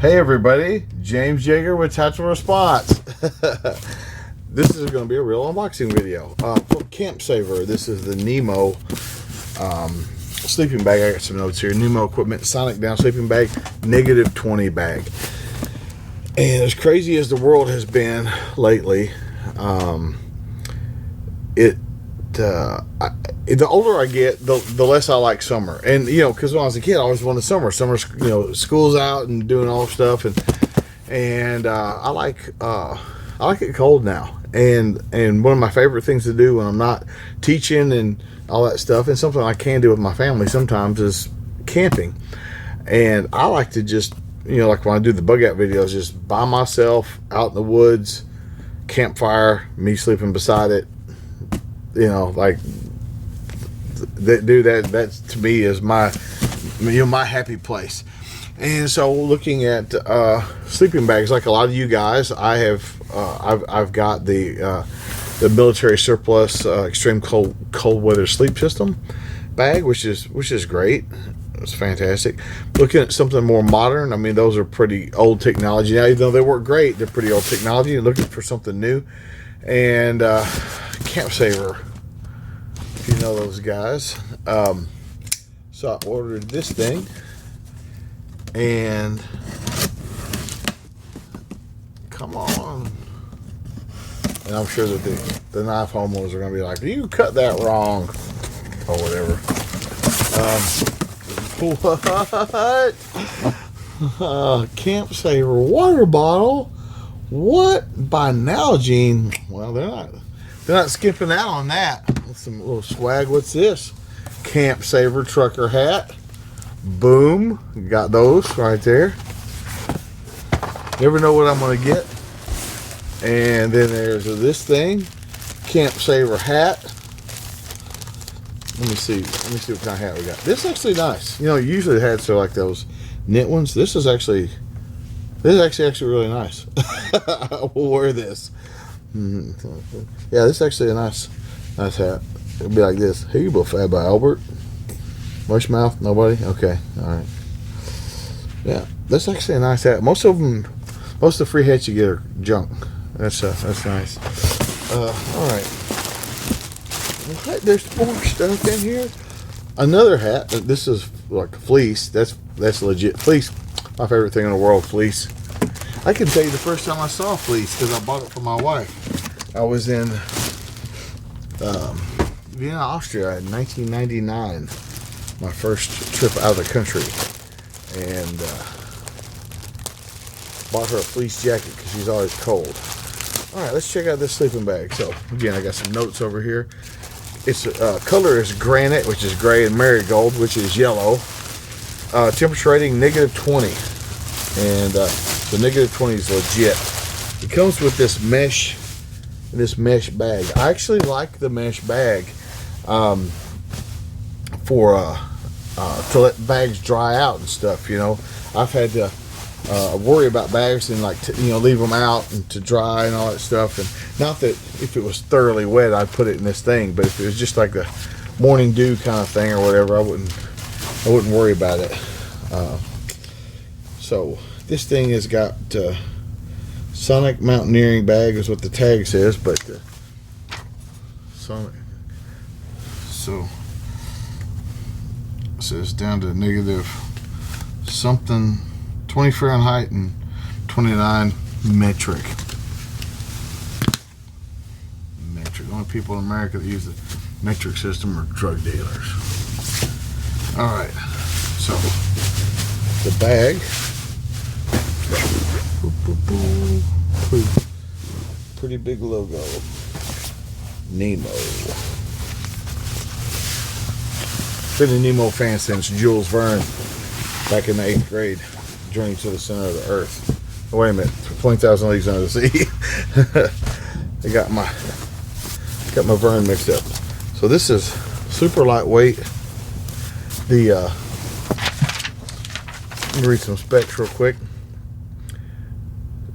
Hey everybody, James Yeager with Tactical Response. This is going to be a real unboxing video from Camp Saver. This is the NEMO sleeping bag. I got some notes here. NEMO equipment, sonic down sleeping bag, -20 bag. And as crazy as the world has been lately, the older I get, the less I like summer. And you know, because when I was a kid, I always wanted summer. Summer's, you know, school's out and doing all stuff, and I like it cold now. And one of my favorite things to do when I'm not teaching and all that stuff, and something I can do with my family sometimes, is camping. And I like to just, you know, like when I do the bug out videos, just by myself out in the woods, campfire, me sleeping beside it. You know, like that to me is my, you know, my happy place. And so looking at sleeping bags, like a lot of you guys, I have I've got the military surplus extreme cold weather sleep system bag, which is great. It's fantastic. Looking at something more modern, I mean, those are pretty old technology now. Even though they work great, they're pretty old technology. Looking for something new, and Camp Saver, if you know those guys. So I ordered this thing, and come on, and I'm sure that the knife homeowners are going to be like, you cut that wrong, or whatever. What? Camp Saver water bottle? What? By Nalgene? Well, they're not skipping out on that. Some little swag. What's this? Camp Saver trucker hat. Boom. Got those right there. Never know what I'm going to get. And then there's this thing. Camp Saver hat. Let me see what kind of hat we got. This is actually nice. You know, usually the hats are like those knit ones. This is actually really nice. I will wear this. Yeah, this is actually a nice hat. It'll be like this. Here you go, Fab by Albert. Mushmouth? Nobody? Okay, all right. Yeah, that's actually a nice hat. Most of the free hats you get are junk. That's nice. All right. What? There's more stuff in here. Another hat. This is like fleece. That's legit fleece. My favorite thing in the world, fleece. I can tell you the first time I saw fleece, because I bought it for my wife. I was in Vienna, Austria in 1999. My first trip out of the country, and bought her a fleece jacket because she's always cold. All right, let's check out this sleeping bag. So again, I got some notes over here. Its color is granite, which is gray, and marigold, which is yellow. Temperature rating -20, and the -20 is legit. It comes with this mesh bag. I actually like the mesh bag for to let bags dry out and stuff. You know, I've had to worry about bags and leave them out and to dry and all that stuff. And not that if it was thoroughly wet, I'd put it in this thing, but if it was just like a morning dew kind of thing or whatever, I wouldn't worry about it. So this thing has got Sonic Mountaineering bag is what the tag says, but Sonic. So it says down to negative something 20 Fahrenheit and 29 metric. The only people in America that use the metric system are drug dealers. All right, so the bag, pretty big logo, NEMO. Been a NEMO fan since Jules Verne back in the 8th grade, Journey to the Center of the Earth. Oh, wait a minute, 20,000 Leagues Under the Sea. I got my Verne mixed up. So this is super lightweight. Let me read some specs real quick.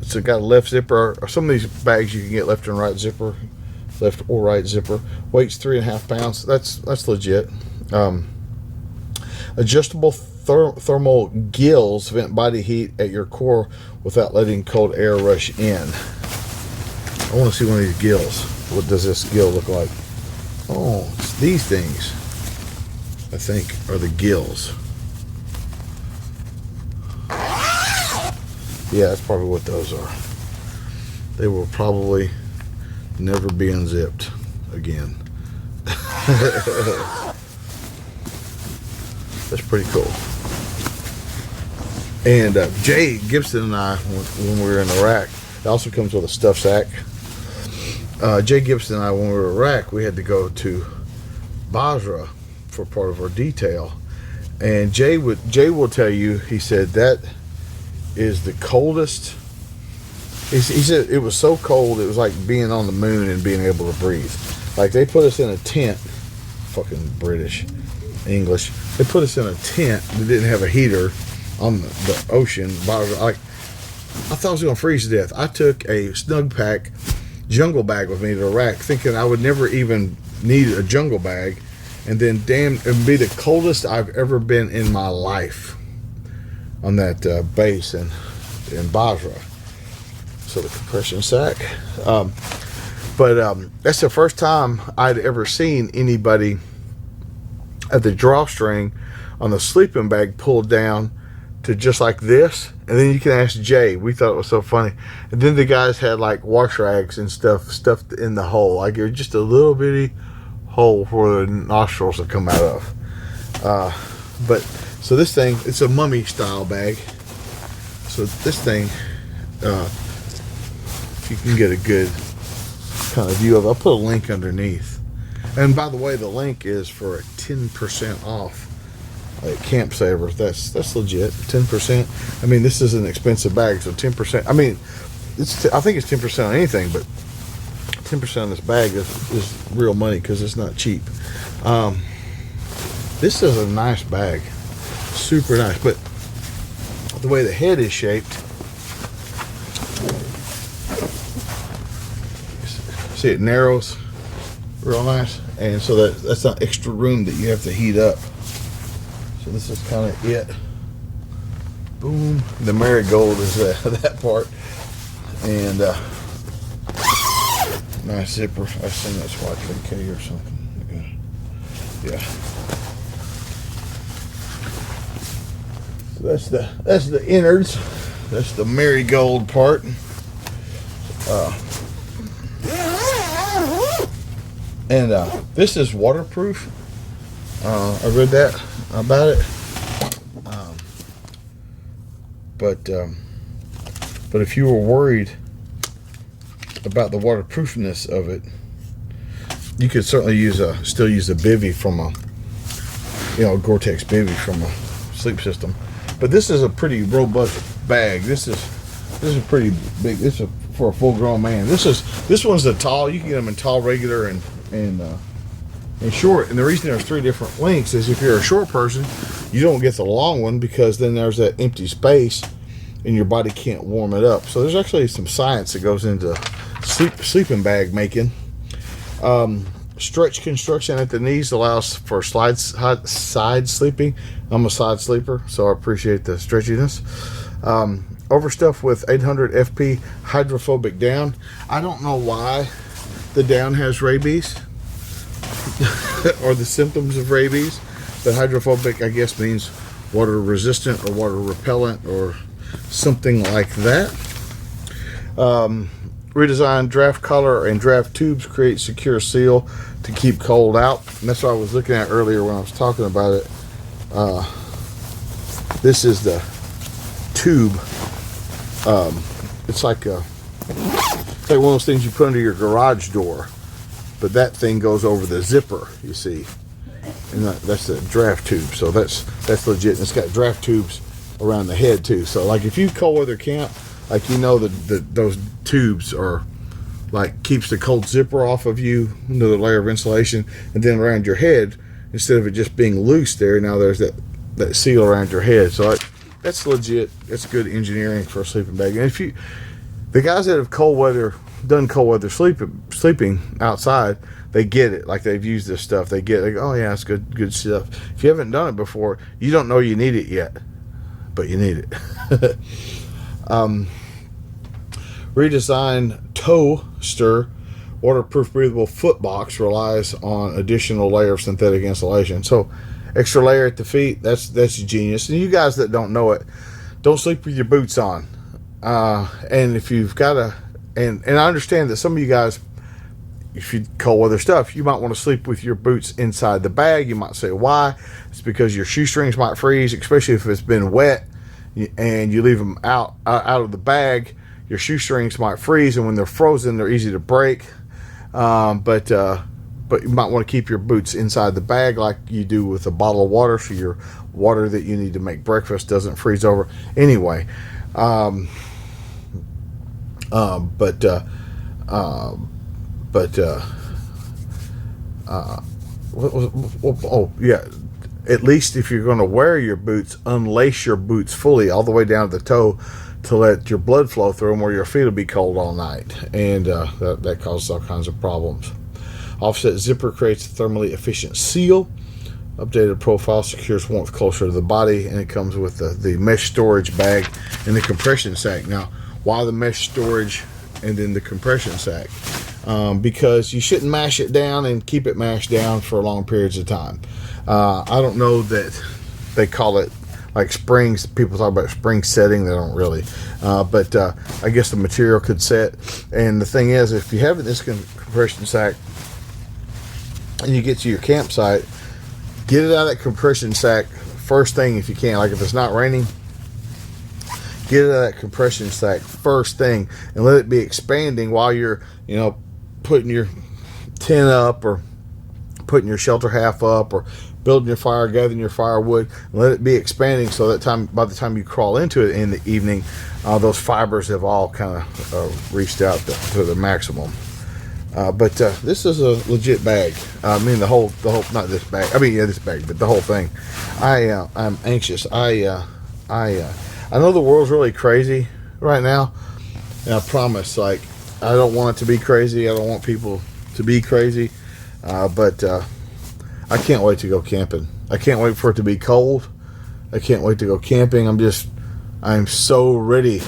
It's got a left zipper, or some of these bags you can get left and right zipper, left or right zipper. Weight's 3.5 pounds. That's legit. Adjustable thermal gills vent body heat at your core without letting cold air rush in. I want to see one of these gills. What does this gill look like? Oh, it's these things, I think, are the gills. Yeah, that's probably what those are. They will probably never be unzipped again. That's pretty cool. And Jay Gibson and I, when we were in Iraq, it also comes with a stuff sack. Jay Gibson and I, when we were in Iraq, we had to go to Basra for part of our detail. And Jay will tell you, he said that is the coldest. He said it was so cold, it was like being on the moon and being able to breathe. Like, they put us in a tent, fucking British, English. They put us in a tent that didn't have a heater on the ocean. Like, I thought I was going to freeze to death. I took a snug pack jungle bag with me to Iraq, thinking I would never even need a jungle bag, and then damn, it would be the coldest I've ever been in my life on that base in Basra. So the compression sack. But that's the first time I'd ever seen anybody at the drawstring on the sleeping bag pulled down to just like this. And then you can ask Jay. We thought it was so funny. And then the guys had like wash rags and stuff stuffed in the hole. Like, it was just a little bitty hole for the nostrils to come out of. But so this thing, it's a mummy style bag. So this thing, if you can get a good kind of view of it, I'll put a link underneath. And by the way, the link is for a 10% off at Camp Savers. That's legit. 10%. I mean, this is an expensive bag, so 10%. I mean, I think it's 10% on anything, but 10% on this bag is real money because it's not cheap. This is a nice bag, super nice. But the way the head is shaped, see, it narrows real nice, and so that's not extra room that you have to heat up. So this is kind of it. Boom. The marigold is that part, and nice zipper. I assume that's Y3K or something. Yeah. So that's the innards. That's the marigold part. And this is waterproof. I read that about it. But if you were worried about the waterproofness of it, you could certainly still use a bivy from a Gore-Tex bivy from a sleep system. But this is a pretty robust bag. This is pretty big. This is for a full-grown man. This one's the tall. You can get them in tall, regular, and short. And the reason there's 3 different lengths is if you're a short person, you don't get the long one because then there's that empty space and your body can't warm it up. So there's actually some science that goes into sleeping bag making. Stretch construction at the knees allows for side sleeping. I'm a side sleeper, so I appreciate the stretchiness. Overstuffed with 800 FP hydrophobic down. I don't know why the down has rabies or the symptoms of rabies, but hydrophobic, I guess, means water resistant or water repellent or something like that. Redesigned draft collar and draft tubes create secure seal to keep cold out. And that's what I was looking at earlier when I was talking about it. This is the tube. It's like one of those things you put under your garage door, but that thing goes over the zipper, you see, and that's the draft tube. So that's legit. And it's got draft tubes around the head too. So like if you cold weather camp, like those tubes are like keeps the cold zipper off of you, another layer of insulation, and then around your head, instead of it just being loose there, now there's that seal around your head. So that's legit. That's good engineering for a sleeping bag. And the guys that have done cold weather sleeping outside, they get it. Like they've used this stuff. They get it. Like, oh yeah, it's good stuff. If you haven't done it before, you don't know you need it yet, but you need it. Redesigned toaster waterproof breathable foot box relies on additional layer of synthetic insulation. So extra layer at the feet, that's genius. And you guys that don't know it, don't sleep with your boots on. And if you've got and I understand that some of you guys, if you cold weather stuff, you might want to sleep with your boots inside the bag. You might say why? It's because your shoestrings might freeze, especially if it's been wet and you leave them out of the bag. Your shoestrings might freeze, and when they're frozen, they're easy to break. But you might want to keep your boots inside the bag like you do with a bottle of water, so your water that you need to make breakfast doesn't freeze over. Anyway, oh yeah, at least if you're going to wear your boots, unlace your boots fully all the way down to the toe to let your blood flow through them, or your feet will be cold all night, and that causes all kinds of problems. Offset zipper creates a thermally efficient seal. Updated profile secures warmth closer to the body, and it comes with the mesh storage bag and the compression sack. Now, why the mesh storage and then the compression sack? Because you shouldn't mash it down and keep it mashed down for long periods of time. I don't know that they call it like springs. People talk about spring setting. They don't really. But I guess the material could set. And the thing is, if you have this compression sack and you get to your campsite, get it out of that compression sack first thing if you can. Like if it's not raining, get it out of that compression sack first thing and let it be expanding while you're, putting your tent up or putting your shelter half up or building your fire, gathering your firewood, and let it be expanding so that by the time you crawl into it in the evening, those fibers have all kind of reached out to the maximum. But this is a legit bag. I mean the whole not this bag. I mean this bag, but the whole thing. I'm anxious. I know the world's really crazy right now, and I promise, like, I don't want it to be crazy. I don't want people to be crazy, but I can't wait to go camping. I can't wait for it to be cold. I can't wait to go camping. I'm so ready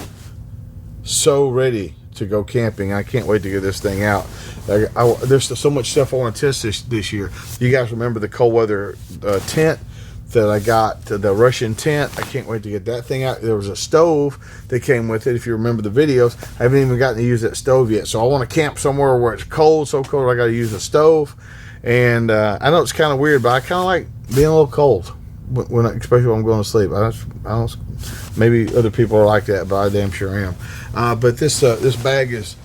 to go camping. I can't wait to get this thing out. There's so much stuff I want to test this year. You guys remember the cold weather tent that I got, the Russian tent? I can't wait to get that thing out. There was a stove that came with it, if you remember the videos. I haven't even gotten to use that stove yet. So I want to camp somewhere where it's cold, so cold I got to use a stove. And I know it's kind of weird, but I kind of like being a little cold, especially when I'm going to sleep. I don't, maybe other people are like that, but I damn sure am. But this bag is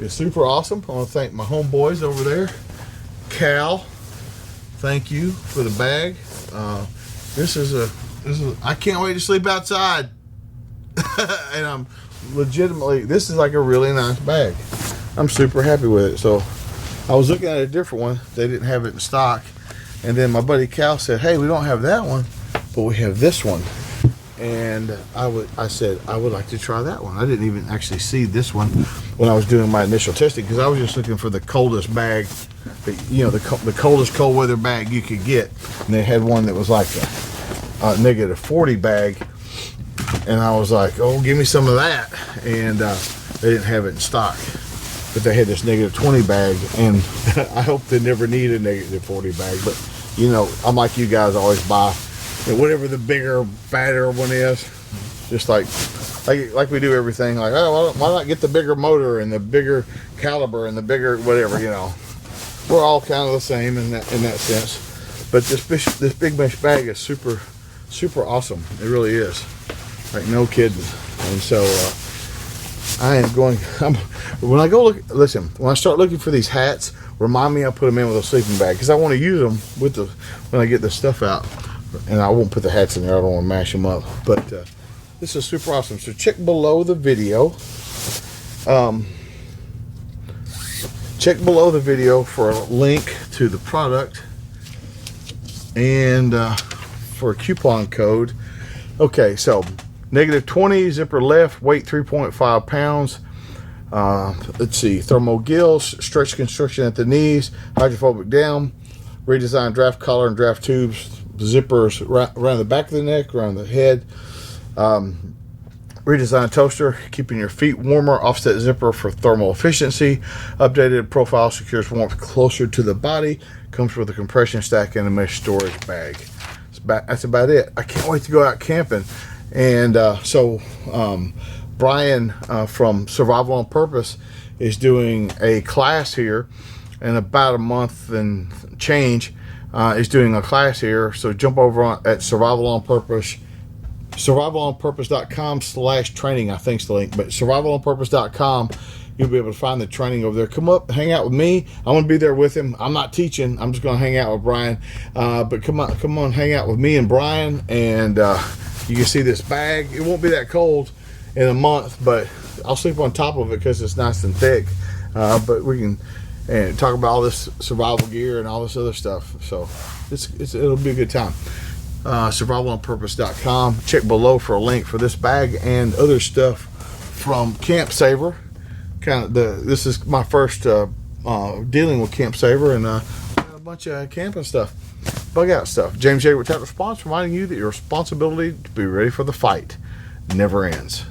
super awesome. I want to thank my homeboys over there. Cal, thank you for the bag. This is I can't wait to sleep outside. And I'm legitimately, this is like a really nice bag. I'm super happy with it. So I was looking at a different one. They didn't have it in stock. And then my buddy Cal said, hey, we don't have that one, but we have this one. And I said, I would like to try that one. I didn't even actually see this one when I was doing my initial testing, because I was just looking for the coldest bag, the coldest cold weather bag you could get. And they had one that was like a negative 40 bag. And I was like, oh, give me some of that. And they didn't have it in stock. But they had this negative 20 bag, and I hope they never need a negative 40 bag. But, I'm like you guys, always buy whatever the bigger, badder one is. Just like we do everything. Like, oh, why not get the bigger motor and the bigger caliber and the bigger whatever, We're all kind of the same in that sense. But this big mesh bag is super, super awesome. It really is. Like, no kidding. And so when I go when I start looking for these hats, remind me I'll put them in with a sleeping bag, because I want to use them when I get this stuff out. And I won't put the hats in there. I don't want to mash them up. But this is super awesome. So check below the video. Check below the video for a link to the product and for a coupon code. Okay, so negative 20, zipper left, weight 3.5 pounds. Let's see, thermal gills, stretch construction at the knees, hydrophobic down, redesigned draft collar and draft tubes, zippers around the back of the neck, around the head. Redesigned toaster, keeping your feet warmer, offset zipper for thermal efficiency, updated profile secures warmth closer to the body, comes with a compression stack and a mesh storage bag. That's about it. I can't wait to go out camping. And Brian from Survival on Purpose is doing a class here in about a month and change. Is doing a class here, so jump over at Survival on Purpose. survivalonpurpose.com/training, I think's the link, but survivalonpurpose.com, you'll be able to find the training over there. Come up, hang out with me. I'm going to be there with him. I'm not teaching. I'm just going to hang out with Brian. But come on, hang out with me and Brian, and you can see this bag. It won't be that cold in a month, but I'll sleep on top of it because it's nice and thick. But we can talk about all this survival gear and all this other stuff. So it'll be a good time. survivalonpurpose.com. Check below for a link for this bag and other stuff from Camp Saver. This is my first dealing with Camp Saver, and a bunch of camping stuff, bug out stuff. James J. with Tactical Response, reminding you that your responsibility to be ready for the fight never ends.